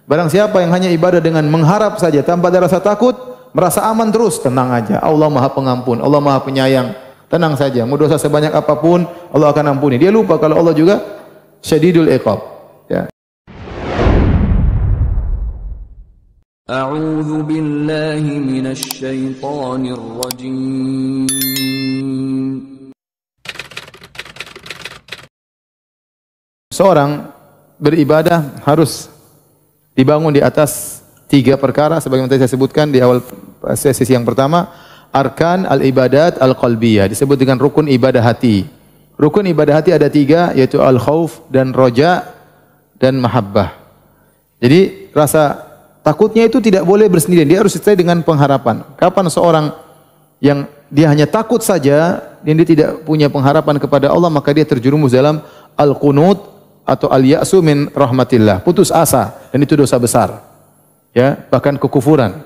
Barang siapa yang hanya ibadah dengan mengharap saja tanpa ada rasa takut, merasa aman terus, tenang aja. Allah Maha Pengampun, Allah Maha Penyayang. Tenang saja, mau dosa sebanyak apapun Allah akan ampuni. Dia lupa kalau Allah juga Syadidul Iqab. Ya. A'udzu billahi minasy syaithanir rajim. Seorang beribadah harus dibangun di atas 3 perkara sebagaimana tadi saya sebutkan di awal sesi yang pertama. Arkan al-ibadat al-qalbiyah disebut dengan rukun ibadah hati. Rukun ibadah hati ada 3 yaitu al-khauf dan roja dan mahabbah. Jadi rasa takutnya itu tidak boleh bersendirian, dia harus disertai dengan pengharapan. Kapan seorang yang dia hanya takut saja dan dia tidak punya pengharapan kepada Allah, maka dia terjerumus dalam al-qunut atau al-ya'su min rahmatillah, putus asa, dan itu dosa besar. Ya, bahkan kekufuran.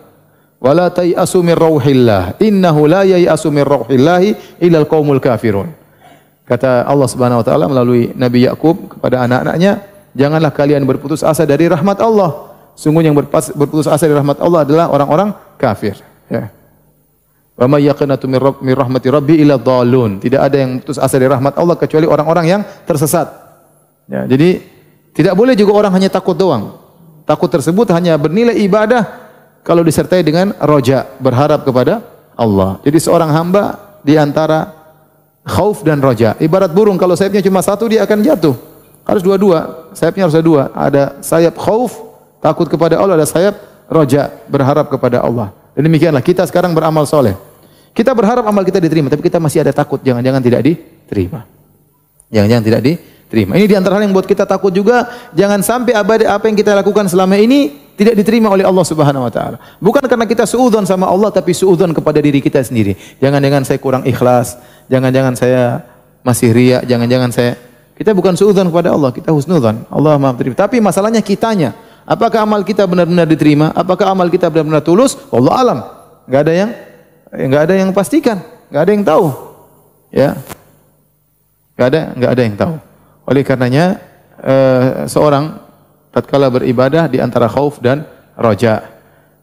Wala tay'asu min rauhillah innahu la yay'asu min rauhillahi illal qaumul kafirun. Kata Allah Subhanahu wa taala melalui Nabi Yakub kepada anak-anaknya, janganlah kalian berputus asa dari rahmat Allah. Sungguh yang berputus asa dari rahmat Allah adalah orang-orang kafir, ya. Wa may yaqnatu min rahmati rabbi illa dhalun. Tidak ada yang putus asa dari rahmat Allah kecuali orang-orang yang tersesat. Ya, jadi tidak boleh juga orang hanya takut doang. Takut tersebut hanya bernilai ibadah kalau disertai dengan roja, berharap kepada Allah. Jadi seorang hamba di antara khauf dan roja. Ibarat burung, kalau sayapnya cuma 1 dia akan jatuh. Harus dua-dua, sayapnya harus ada 2. Ada sayap khauf, takut kepada Allah, ada sayap roja, berharap kepada Allah. Dan demikianlah kita sekarang beramal soleh. Kita berharap amal kita diterima, tapi kita masih ada takut, jangan-jangan tidak diterima. Jangan-jangan tidak diterima. Ini di antara hal yang buat kita takut juga, jangan sampai apa yang kita lakukan selama ini tidak diterima oleh Allah Subhanahu wa taala. Bukan karena kita suudzon sama Allah, tapi suudzon kepada diri kita sendiri. Jangan-jangan saya kurang ikhlas, jangan-jangan saya masih riya, jangan-jangan kita bukan suudzon kepada Allah, kita husnudzon. Allah Maha terima. Tapi masalahnya kitanya, apakah amal kita benar-benar diterima? Apakah amal kita benar-benar tulus? Wallahu alam. Enggak ada yang pastikan, enggak ada yang tahu. Ya. Enggak ada yang tahu. Oleh karenanya seorang tatkala beribadah di antara khauf dan roja.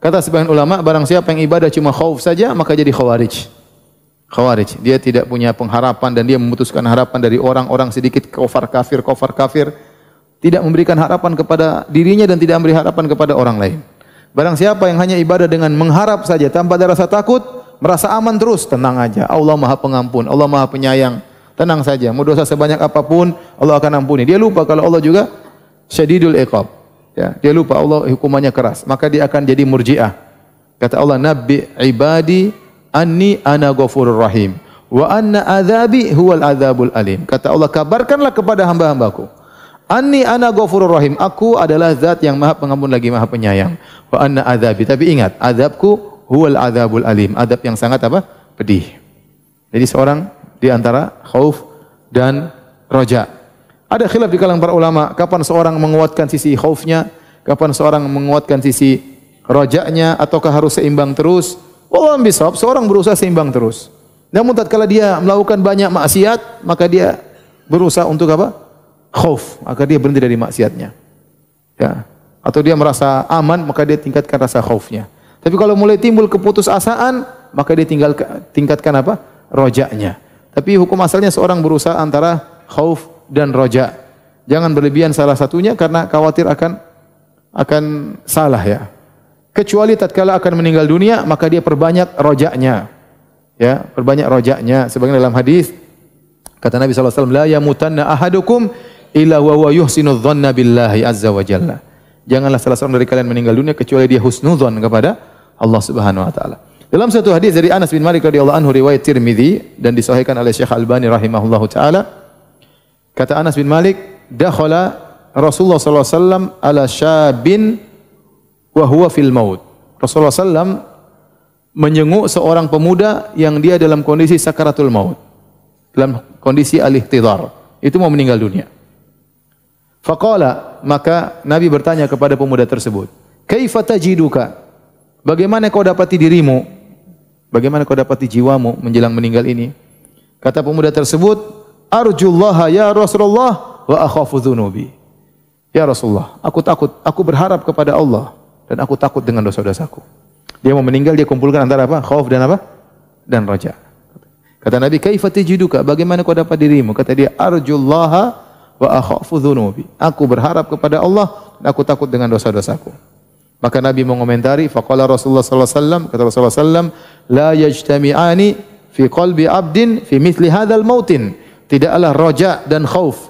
Kata sebagian ulama, barang siapa yang ibadah cuma khauf saja, maka jadi khawarij. Khawarij, dia tidak punya pengharapan dan dia memutuskan harapan dari orang-orang sedikit kafir, tidak memberikan harapan kepada dirinya dan tidak memberi harapan kepada orang lain. Barang siapa yang hanya ibadah dengan mengharap saja tanpa ada rasa takut, merasa aman terus, tenang aja. Allah Maha Pengampun, Allah Maha Penyayang. Tenang saja, mau dosa sebanyak apapun Allah akan ampuni. Dia lupa kalau Allah juga Syadidul Iqab. Ya, dia lupa Allah hukumannya keras, maka dia akan jadi murji'ah. Kata Allah, "Nabbi ibadi anni ana ghafurur rahim wa anna adzabi huwal adzabul alim." Kata Allah, kabarkanlah kepada hamba-hambaku, anni ana ghafurur rahim, aku adalah zat yang Maha Pengampun lagi Maha Penyayang. Wa anna adzabi, tapi ingat, azabku huwal adzabul alim, azab yang sangat pedih. Jadi seorang di antara khauf dan roja. Ada khilaf di kalangan para ulama, kapan seorang menguatkan sisi khaufnya, kapan seorang menguatkan sisi rojaknya, ataukah harus seimbang terus? Wallahu bisawab, seorang berusaha seimbang terus. Namun tatkala dia melakukan banyak maksiat, maka dia berusaha untuk khauf, maka dia berhenti dari maksiatnya. Ya. Atau dia merasa aman, maka dia tingkatkan rasa khaufnya. Tapi kalau mulai timbul keputusasaan, maka dia tingkatkan rojaknya. Tapi hukum asalnya seorang berusaha antara khauf dan roja. Jangan berlebihan salah satunya karena khawatir akan salah, ya. Kecuali tatkala akan meninggal dunia, maka dia perbanyak rojaknya. Ya, perbanyak rojaknya. Sebagaimana dalam hadis kata Nabi sallallahu alaihi wasallam, "La yamutanna ahadukum illa wa huwa yuhsinu dhanna billahi azza wa jalla." Janganlah salah seorang dari kalian meninggal dunia kecuali dia husnudzon kepada Allah Subhanahu wa taala. Dalam satu hadis dari Anas bin Malik radhiyallahu anhu riwayat Tirmidzi dan disahihkan oleh Syekh Albani rahimahullahu taala, kata Anas bin Malik, dakhala Rasulullah sallallahu alaihi wasallam ala syabin wa huwa fil maut. Rasulullah sallam menjenguk seorang pemuda yang dia dalam kondisi sakaratul maut, dalam kondisi al-ihtidhar, itu mau meninggal dunia. Faqala, maka Nabi bertanya kepada pemuda tersebut, "Kaifa tajiduka?" Bagaimana kau dapati dirimu? Bagaimana kau dapati jiwamu menjelang meninggal ini? Kata pemuda tersebut, "Arjullaha ya Rasulullah wa akhafu dzunubi." Ya Rasulullah, aku takut, aku berharap kepada Allah dan aku takut dengan dosa-dosaku. Dia mau meninggal, dia kumpulkan antara apa? Khauf dan apa? Dan raja. Kata Nabi, kaifa tajiduka? Bagaimana kau dapat dirimu? Kata dia, arjullaha wa akhafu dzunubi. Aku berharap kepada Allah dan aku takut dengan dosa-dosaku. Maka Nabi mengomentari, faqala Rasulullah sallallahu alaihi wasallam, kata Rasulullah sallallahu alaihi wasallam, la yajtami'ani fi qalbi 'abdin fi mithli hadzal mautin. Tidaklah raja dan khauf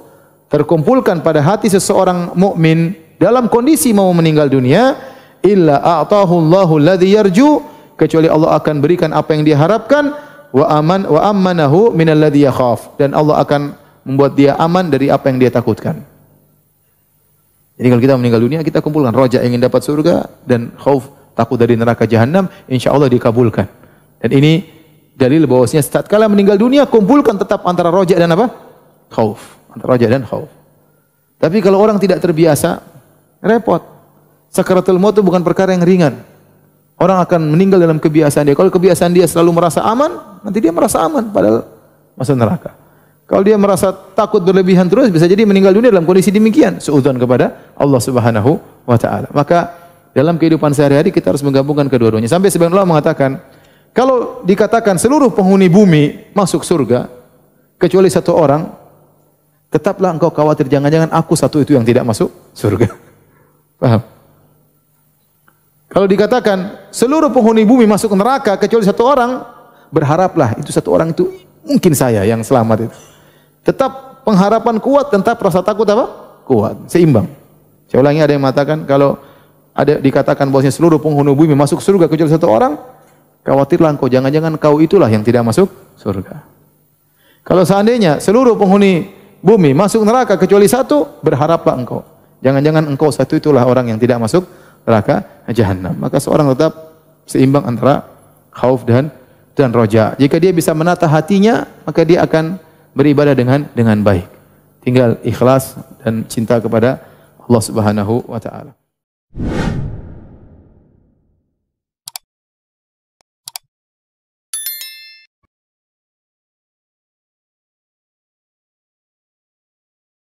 terkumpulkan pada hati seseorang mukmin dalam kondisi mau meninggal dunia, illa a'tahu Allahu alladhi yarju, kecuali Allah akan berikan apa yang dia harapkan, wa ammanahu min alladhi yakhaf, dan Allah akan membuat dia aman dari apa yang dia takutkan. Jadi kalau kita meninggal dunia, kita kumpulkan raja ingin dapat surga dan khauf takut dari neraka jahanam, insyaallah dikabulkan. Dan ini dalil bahwasanya tatkala meninggal dunia kumpulkan tetap antara raja dan apa? Khauf. Antara raja dan khauf. Tapi kalau orang tidak terbiasa, repot. Sakaratul maut itu bukan perkara yang ringan. Orang akan meninggal dalam kebiasaan dia. Kalau kebiasaan dia selalu merasa aman, nanti dia merasa aman padahal masuk neraka. Kalau dia merasa takut berlebihan terus, bisa jadi meninggal dunia dalam kondisi demikian. Suudzon kepada Allah Subhanahu wa taala. Maka dalam kehidupan sehari-hari kita harus menggabungkan kedua-duanya. Sampai sebagian ulama mengatakan, kalau dikatakan seluruh penghuni bumi masuk surga kecuali satu orang, tetaplah engkau khawatir jangan-jangan aku satu itu yang tidak masuk surga. Paham? Kalau dikatakan seluruh penghuni bumi masuk neraka kecuali satu orang, berharaplah itu satu orang itu mungkin saya yang selamat itu. Tetap pengharapan kuat, tetap rasa takut apa? Kuat, seimbang. Saya ulangi, ada yang mengatakan kalau ada dikatakan bahwasanya seluruh penghuni bumi masuk surga kecuali satu orang, khawatirlah engkau jangan-jangan kau itulah yang tidak masuk surga. Kalau seandainya seluruh penghuni bumi masuk neraka kecuali satu, berharaplah engkau jangan-jangan engkau satu itulah orang yang tidak masuk neraka jahanam. Maka seorang tetap seimbang antara khauf dan raja. Jika dia bisa menata hatinya, maka dia akan beribadah dengan baik. Tinggal ikhlas dan cinta kepada Allah Subhanahu wa taala.